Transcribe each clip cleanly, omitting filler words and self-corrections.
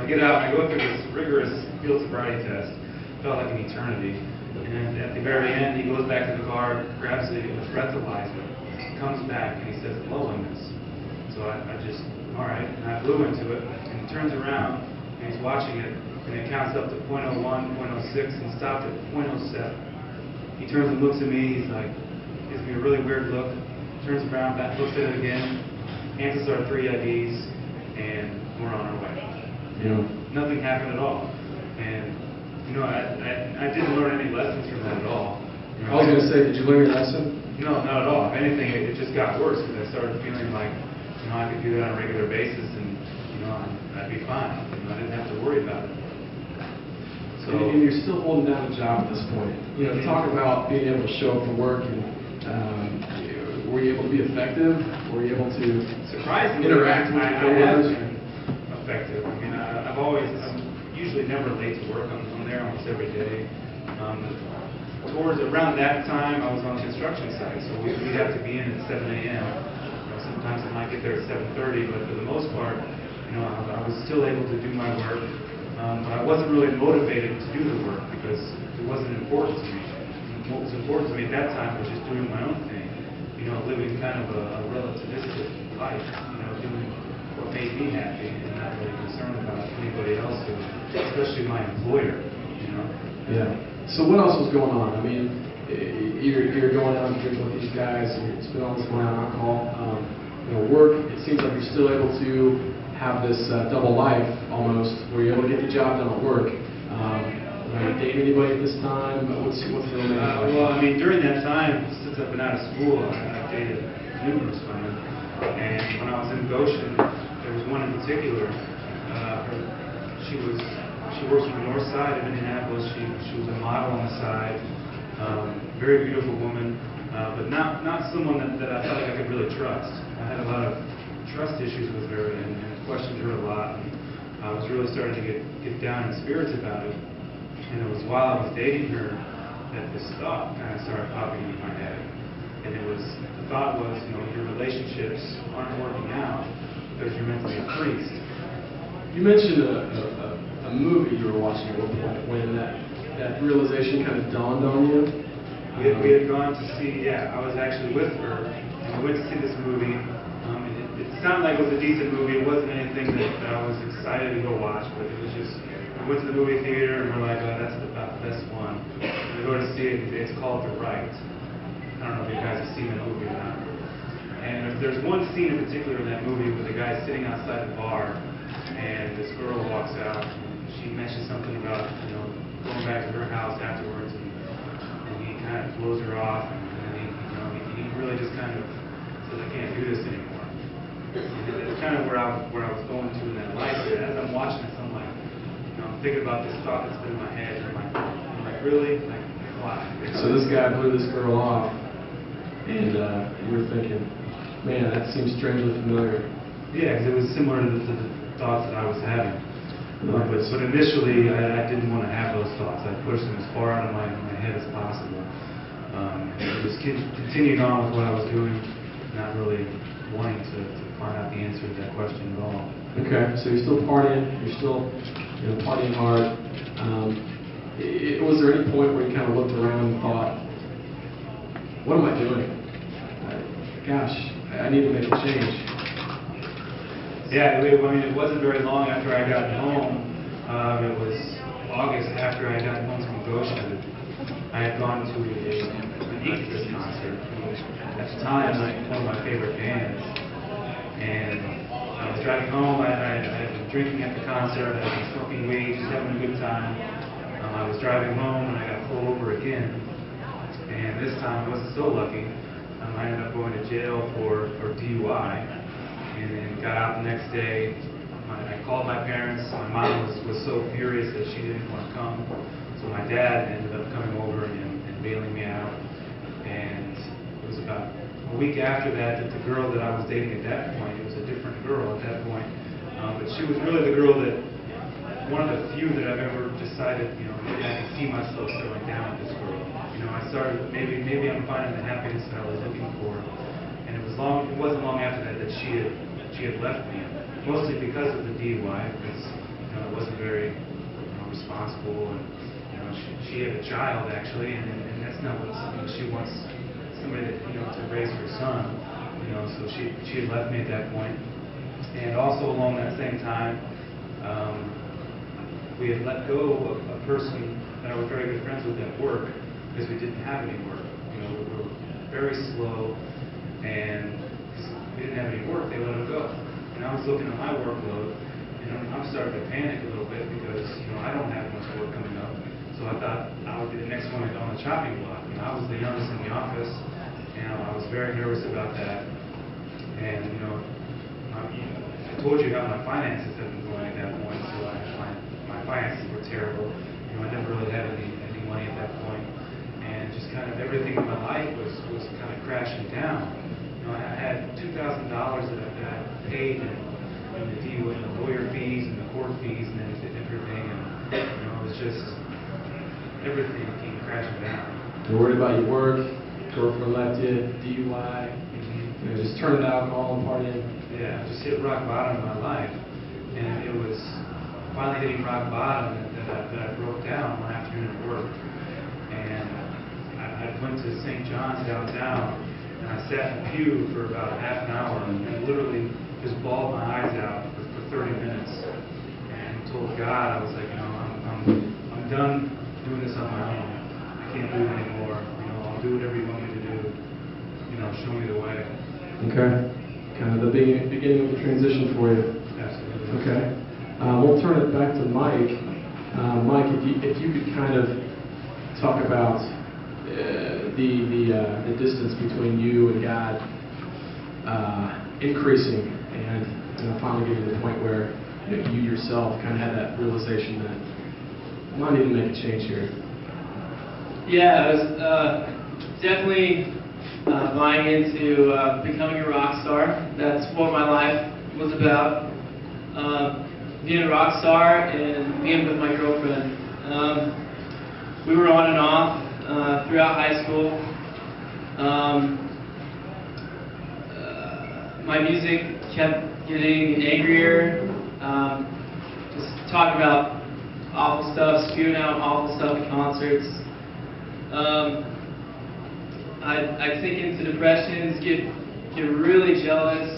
I get out and I go through this rigorous field sobriety test. Felt like an eternity. And at the very end, he goes back to the car, grabs a breathalyzer, comes back, and he says, low in this. So I just, all right, and I blew into it, and he turns around, and he's watching it, and it counts up to 0.01, 0.06, and stopped at 0.07. He turns and looks at me, he's like, gives me a really weird look, turns around, back, looks at it again, hands us our 3 IDs, and we're on our way. Nothing happened at all. And I didn't learn any lessons from that at all. I was going to say, did you learn your lesson? No, not at all. If anything, it just got worse because I started feeling like, I could do that on a regular basis and, I'd be fine. I didn't have to worry about it. So, and you're still holding down a job at this point. Talk about being able to show up for work and were you able to be effective? Were you able to surprisingly interact with coworkers? Effective. I'm usually never late to work. I'm there almost every day. Towards around that time, I was on the construction site, so we'd have to be in at 7 a.m. Sometimes I might get there at 7:30, but for the most part, I was still able to do my work. But I wasn't really motivated to do the work because it wasn't important to me. What was important to me at that time was just doing my own thing. Living kind of a relativistic life. Doing what made me happy and not really concerned about anybody else, especially my employer. Yeah. So what else was going on? You're going out and drinking with these guys, and you're spending all this money on alcohol. Work. It seems like you're still able to have this double life almost, where you're able to get the job done at work. Are you dating anybody at this time? What's the relationship? Well, during that time, since I've been out of school, I've dated numerous women. And when I was in Goshen, there was one in particular. She works on the north side of Indianapolis. She was a model on the side. Very beautiful woman, but not someone that I felt like I could really trust. I had a lot of trust issues with her and questioned her a lot. And I was really starting to get down in spirits about it. And it was while I was dating her that this thought kind of started popping into my head. And the thought was, your relationships aren't working out because you're meant to be a priest. You mentioned a movie you were watching at one point when that realization kind of dawned on you. We had gone to see, I was actually with her, and we went to see this movie. It sounded like it was a decent movie. It wasn't anything that I was excited to go watch, but it was just, we went to the movie theater and we're like, oh, that's about the best one. And we go to see it, it's called The Right. I don't know if you guys have seen the movie or not. And there's one scene in particular in that movie where the guy's sitting outside the bar, and this girl walks out, and she mentions something about, going back to her house afterwards, and he kind of blows her off, and then he really just kind of says, I can't do this anymore. And it's kind of where I was going to in that life. As I'm watching this, I'm like, I'm thinking about this thought that's been in my head, and I'm like, really? Like, why? So this guy blew this girl off, and you were thinking, man, that seems strangely familiar. Yeah, because it was similar to the thoughts that I was having. But initially, I didn't want to have those thoughts. I pushed them as far out of my head as possible. It was continuing on with what I was doing, not really wanting to find out the answer to that question at all. Okay, so you're still partying. You're still partying hard. Was there any point where you kind of looked around and thought, what am I doing? Gosh, I need to make a change. Yeah, it wasn't very long after I got home. It was August after I got home from Goshen. I had gone to an IndyCatholic concert, which at the time was one of my favorite bands. And I was driving home. I had been drinking at the concert. I had been smoking weed, just having a good time. I was driving home and I got pulled over again. And this time I wasn't so lucky. I ended up going to jail for DUI. And then got out the next day. I called my parents. My mom was so furious that she didn't want to come. So my dad ended up coming over and bailing me out. And it was about a week after that the girl that I was dating at that point, it was a different girl at that point. But she was really the girl that, one of the few that I've ever decided, maybe I can see myself settling down with this girl. I started, maybe I'm finding the happiness that I was looking for. And it wasn't long after that she had left me, mostly because of the DUI, because wasn't very responsible, and she had a child actually, and that's not what something she wants somebody that, to raise her son. So she had left me at that point, and also along that same time, we had let go of a person that I was very good friends with at work because we didn't have any work. We were very slow, and because we didn't have any work, they let us go. And I was looking at my workload, and I'm starting to panic a little bit because I don't have much work coming up. So I thought I would be the next one on the chopping block. I was the youngest in the office, and I was very nervous about that. And I told you how my finances had been going at that point. So my finances were terrible. I never really had any money at that point, and just kind of everything in my life was kind of crashing down. I had $2,000 that I paid in the lawyer fees and the court fees and everything, and it was just everything came crashing down. You're worried about your work, girlfriend left you, DUI, just turning to alcohol and partying. Yeah, just hit rock bottom in my life, and it was finally hitting rock bottom that I broke down one afternoon at work, and I went to St. John's downtown, and I sat in a pew for about half an hour and literally just bawled my eyes out for 30 minutes, and told God, I was like, I'm done doing this on my own. I can't do it anymore. I'll do whatever you want me to do. Show me the way. Okay. Kind of the beginning of the transition for you. Absolutely. Okay. We'll turn it back to Mike. Mike, if you could kind of talk about the distance between you and God increasing, and finally getting to the point where you yourself kind of had that realization that I might need to make a change here. Yeah, I was definitely buying into becoming a rock star. That's what my life was about. Being a rock star and being with my girlfriend. We were on and off throughout high school. My music kept getting angrier. Just talking about awful stuff, spewing out awful stuff at concerts. I'd sink into depressions, get really jealous,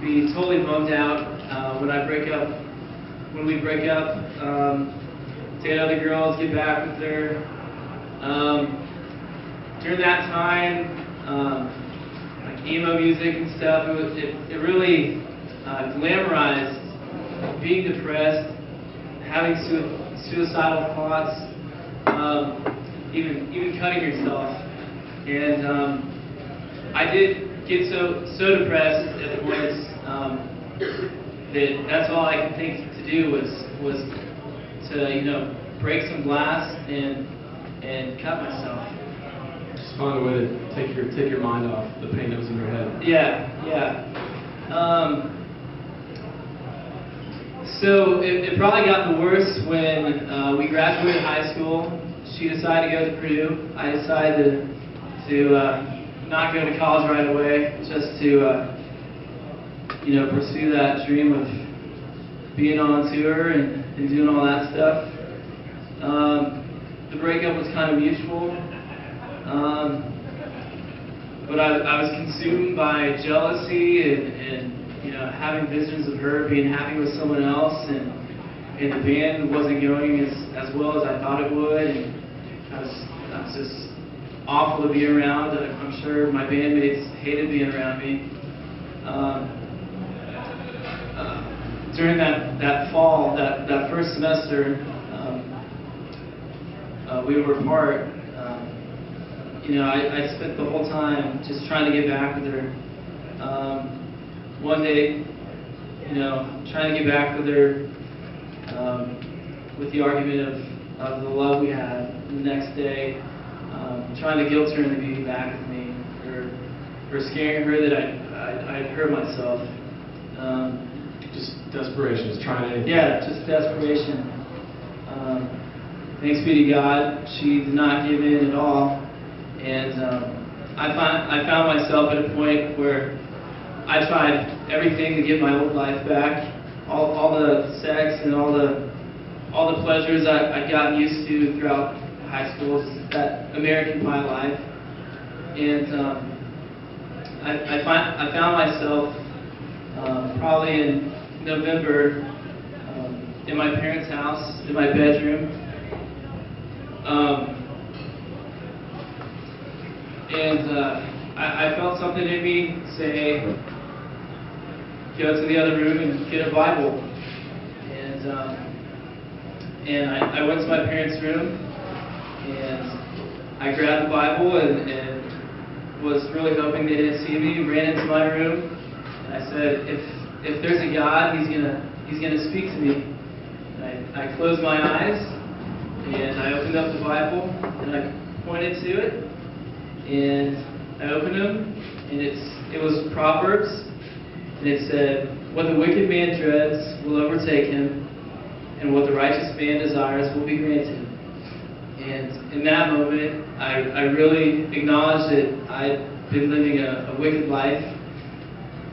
be totally bummed out when we break up, date other girls, get back with her. During that time, like emo music and stuff, it really glamorized being depressed, having suicidal thoughts, even cutting yourself. And I did get so depressed at the point that's all I could think to do was to break some glass and cut myself. Just find a way to take your mind off the pain that was in your head. Yeah. So it probably got the worst when we graduated high school. She decided to go to Purdue. I decided to not go to college right away, just to pursue that dream of being on tour and doing all that stuff. The breakup was kind of mutual, but I was consumed by jealousy and having visions of her being happy with someone else, and the band wasn't going as well as I thought it would, and I was just awful to be around. I'm sure my bandmates hated being around me. During that fall, that first semester, we were apart. I spent the whole time just trying to get back with her. One day, trying to get back with her with the argument of the love we had. The next day, trying to guilt her into being back with me, or scaring her that I'd hurt myself. Just desperation, just trying to... Yeah, just desperation. Thanks be to God, she did not give in at all. And I found myself at a point where I tried everything to get my old life back. all the sex and all the pleasures I'd gotten used to throughout high school, just that American Pie life. And I found myself probably in November in my parents' house, in my bedroom. I felt something in me say, go to the other room and get a Bible. And I went to my parents' room, and I grabbed the Bible and was really hoping they didn't see me. Ran into my room, and I said, if there's a God, He's gonna speak to me. And I closed my eyes, and I opened up the Bible, and I pointed to it, and I opened them, and it was Proverbs, and it said, what the wicked man dreads will overtake him, and what the righteous man desires will be granted. And in that moment, I really acknowledged that I'd been living a wicked life,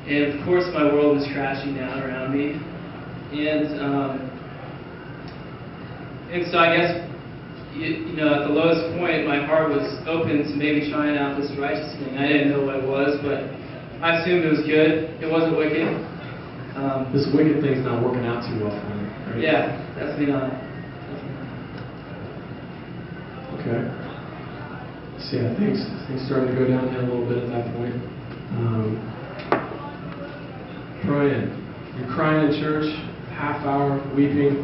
and of course my world was crashing down around me. And so I guess, you know, at the lowest point, my heart was open to maybe trying out this righteous thing. I didn't know what it was, but I assumed it was good. It wasn't wicked. This wicked thing's not working out too well for me, right? Yeah, definitely not. Okay. So yeah, things starting to go downhill a little bit at that point. Praying. You're crying in church, half hour, weeping.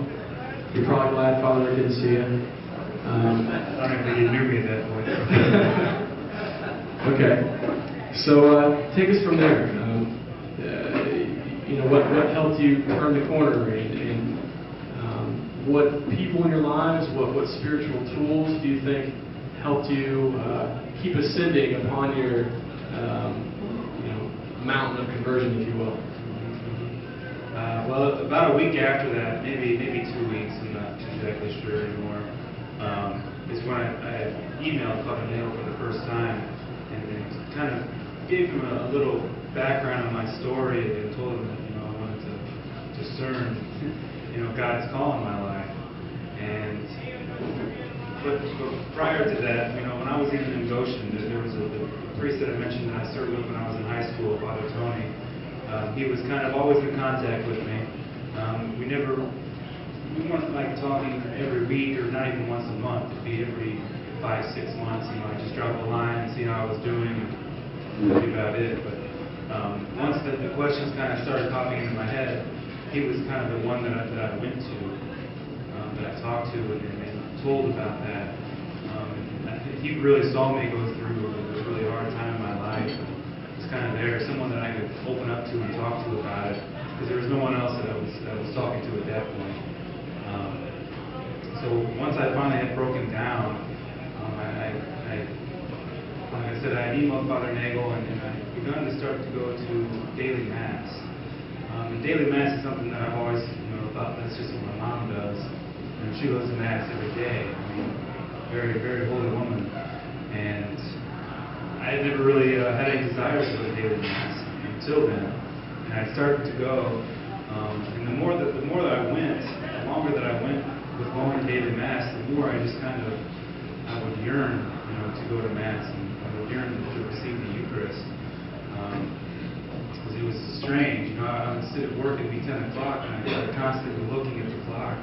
You're probably glad Father Rick didn't see you. I don't even think he knew me at that point. Okay. So take us from there. You know, what helped you turn the corner, and what people in your lives, what spiritual tools do you think helped you keep ascending upon your mountain of conversion, if you will? Well, about a week after that, maybe 2 weeks, I'm not exactly sure anymore, is when I emailed Father Neil for the first time, and kind of gave him a little background on my story, and told him that I wanted to discern God's call in my life. But prior to that, when I was even in Goshen, there was a priest that I mentioned that I served with when I was in high school, Father Tony. He was kind of always in contact with me. We weren't like talking every week or not even once a month. It'd be every 5-6 months. I just drop a line and see how I was doing, and that'd be about it. But once the questions kind of started popping into my head, he was kind of the one that I went to, that I talked to and told about that. He really saw me go through a really hard time in my life. It's kind of there, someone that I could open up to and talk to about it, because there was no one else that I was talking to at that point. So once I finally had broken down, like I said, I emailed Father Nagel, and I begun to start to go to daily Mass. And daily Mass is something that I've always thought that's just what my mom does. She goes to Mass every day. Very, very holy woman. And I had never really had any desires to go to daily Mass until then. And I started to go. And the more that I went, the longer that I went with going to daily Mass, the more I just I would yearn, to go to Mass, and I would yearn to receive the Eucharist. Because it was strange. I would sit at work, it'd be 10 o'clock, and I'd be constantly looking at the clock.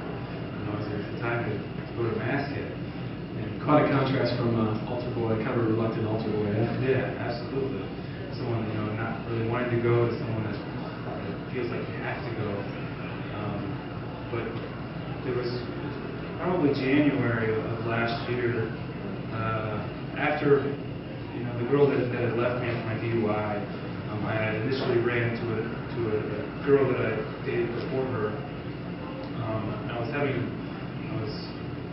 Is there time to go to Mass yet? And quite a contrast from altar boy, kind of a reluctant altar boy. Yeah, absolutely. Someone not really wanting to go to someone that feels like you have to go. But there was probably January of last year, after the girl that had left me after my DUI. I had initially ran to a girl that I dated before her. I was having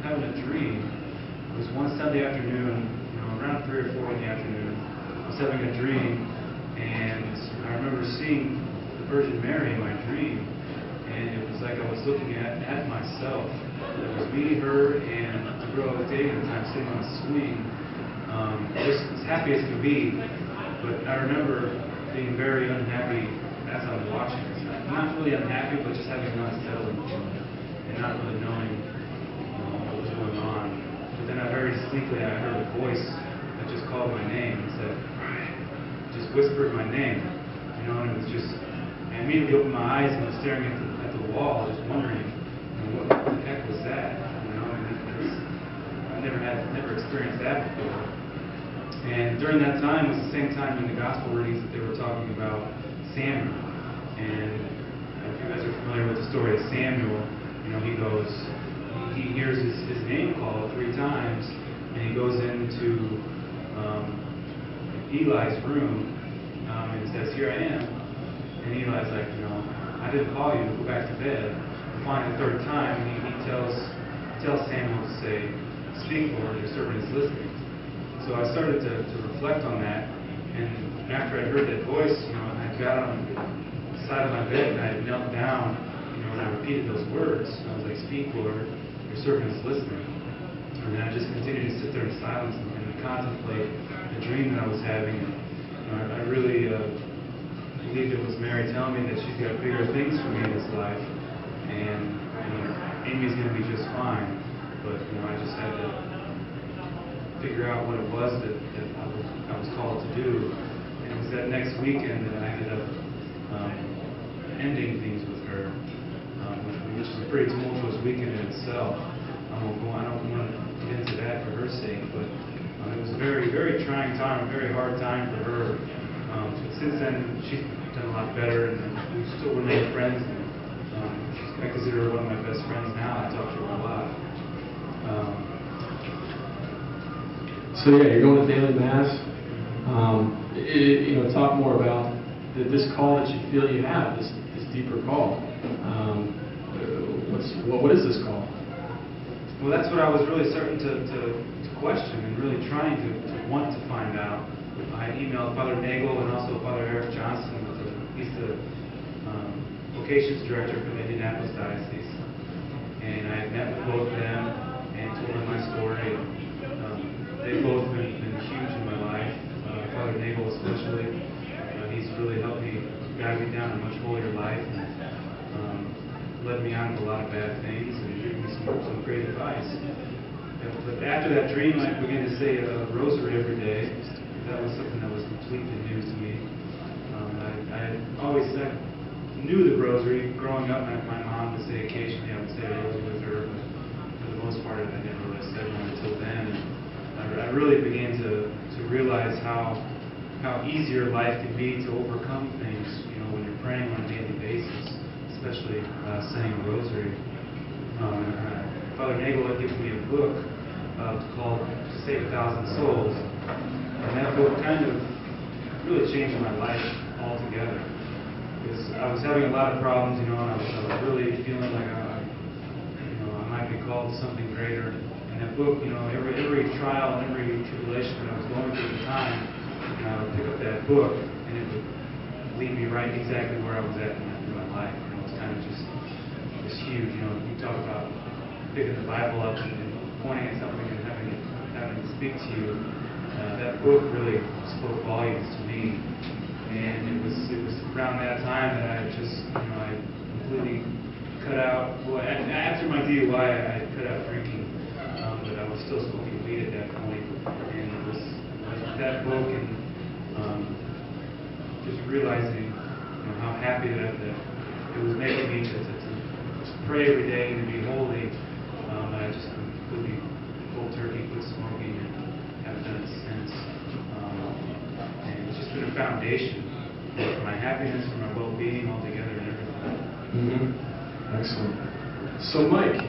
a dream. It was one Sunday afternoon, around 3 or 4 in the afternoon. I was having a dream, and I remember seeing the Virgin Mary in my dream, and it was like I was looking at myself. It was me, her, and the girl I was dating at the time sitting on a swing, just as happy as could be. But I remember being very unhappy as I was watching this. not really unhappy, but just having an unsettling feeling and not really knowing what was going on. But then very distinctly I heard a voice that just called my name and said, just whispered my name, and it was just, I immediately opened my eyes and was staring at the wall, just wondering, what the heck was that? I never experienced that before. And during that time was the same time in the gospel readings that they were talking about Samuel. And if you guys are familiar with the story of Samuel, he hears his name called 3 times, and he goes into Eli's room and says, "Here I am." And Eli's like, "I didn't call you, go back to bed." And finally, the 3rd time, he tells Samuel to say, "Speak, Lord, your servant is listening." So I started to reflect on that, and after I heard that voice, I got on the side of my bed and I knelt down, and I repeated those words. I was like, "Speak, Lord, your servant is listening." And then I just continued to sit there in silence and contemplate the dream that I was having. And I really believed it was Mary telling me that she's got bigger things for me in this life, and Amy's going to be just fine. But I just had to figure out what it was that I was called to do. And it was that next weekend that I ended up ending things with her, which was a pretty tumultuous weekend in itself. I don't want to get into that for her sake, but it was a very, very trying time, a very hard time for her. But since then, she's done a lot better, and we still remain friends. And I consider her one of my best friends now. I talk to her a lot. So yeah, you're going to daily mass. Talk more about this call that you feel you have, this deeper call. What is this call? Well, that's what I was really starting to question and really trying to want to find out. I emailed Father Nagel and also Father Eric Johnson. He's the vocations director for the Indianapolis Diocese. And I met with both of them and told them my story. They've both been huge in my life. Father Nagel especially. He's really helped me, guide me down a much holier life, and led me out of a lot of bad things and given me some great advice. But after that dream, I began to say a rosary every day. That was something that was completely new to me. I knew the rosary. Growing up, my mom would say occasionally I would say a rosary with her, but for the most part, I never really said one until then. And I really began to realize how easier life can be to overcome things, when you're praying on a daily basis, especially saying a rosary. Father Nagel had given me a book called "To Save 1,000 Souls," and that book kind of really changed my life altogether. Because I was having a lot of problems, and I was really feeling like I might be called to something greater. And that book, every trial and every tribulation that I was going through at the time, I would pick up that book, and it would lead me right exactly where I was at in my life. It's kind of just huge. You talk about picking the Bible up and pointing at something and having it speak to you. That book really spoke volumes to me, and it was around that time that I just I completely cut out. Well, after my DUI, I cut out drinking, but I was still smoking weed at that point, and it was that book and just realizing how happy that it was making me to pray every day and to be holy. I just completely cold turkey quit smoking and haven't done it since. And it's just been a foundation for my happiness, for my well-being altogether and everything. Mm-hmm. Excellent. So Mike,